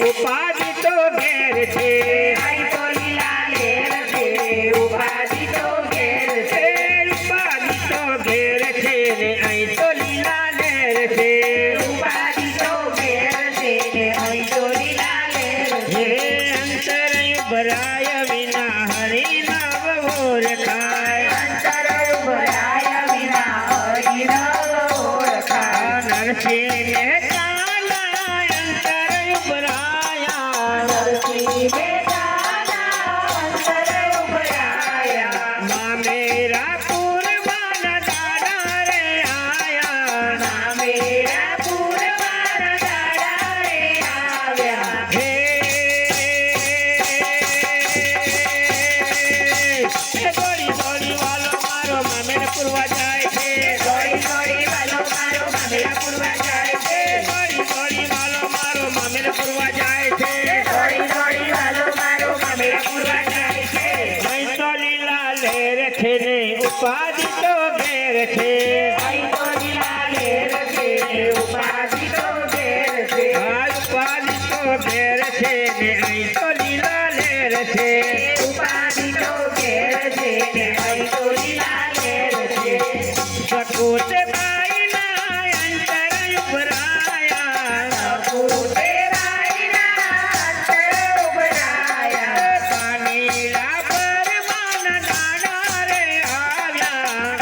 उपाधि तो घेर छे तो लीला लेर छे उपाधि तो घेर छे उपाधि तो घेर छे ने आई तो लीला लेर छे उपाधि तो घेर छे ने आई तो लीला लेर छे अंतर उभराय विना हरि नाम ओळखाय अंतर उभराय विना हरि नाम ओळखाय नरसिंह उपाधि तो घेर छे आई तो लीला लेर छे उपाधि तो घेर छे उपाधि तो घेर छे ने आई तो लीला लेर छे उपाधि तो घेर छे ने आई तो लीला लेर छे सकोते बाई ना अंतर उभराया सकोते बाई ना अंतर उभराया पानीला परमान दाना रे आव्या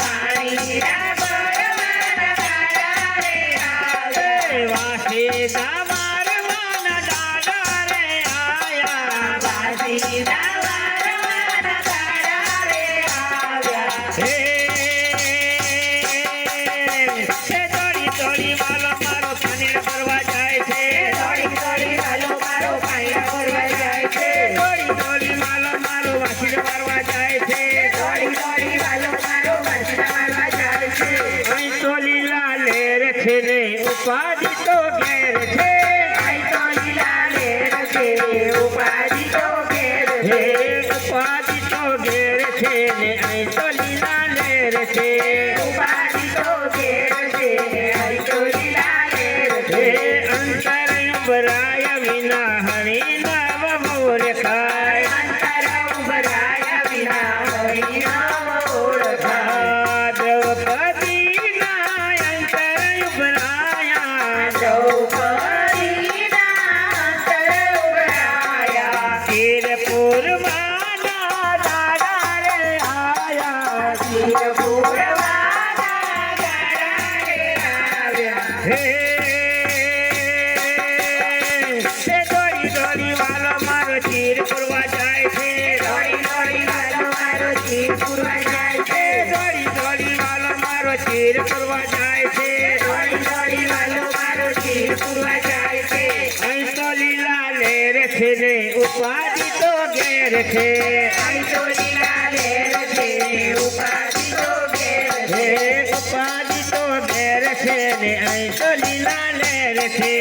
पानीला परमान दाना रे आव्या वासीना मारमान दाना रे आया वासीना मारमान दाना रे आव्या દોડી દોડી વાલો મારો પાણી ભરવા જાય છે દોડી દોડી વાલો મારો પાણી ભરવા જાય છે દોડી દોડી વાલો મારો વાસી ભરવા જાય છે દોડી દોડી વાલો મારો વાસી ભરવા જાય છે અહીં તો લીલા લેર છે ને ઉપાધિ તો ઘેર છે અહીં તો લીલા લેર છે ઉપાધિ તો ઘેર છે ઉપાધિ તો ઘેર છે ને અહીં તો લીલા લેર છે ઉપાધિ તો ઘેર છે અહીં તો લીલા લેર છે અંતર ઉભરાય વિના હરિ નામ ઓળખાય અંતર ઉભરાય વિના હરિ નામ ઓળખાય દ્રૌપદી ના અંતર ઉભરાયા દ્રૌપદીના અંતર ઉભરાયા તીરપુર માના દાડા રે આયા તીરપુરવાના દાડા રે આવ્યા દોડી દોડી વાલો મારો તીર પૂરવા જાય છે દોડી દોડી વાલો મારો તીર પૂરવા જાય છે દોડી દોડી વાલો મારો તીર પૂરવા જાય છે દોડી દોડી વાલો મારો તીર પૂરવા જાય છે અહીં તો લીલા લેર છે ને ઉપાધિ તો ઘેર છે અહીં તો લીલા લેર છે ઉપાધિ તો ઘેર છે ઉપાધિ તો ઘેર છે ને અહીં તો લીલા લેર છે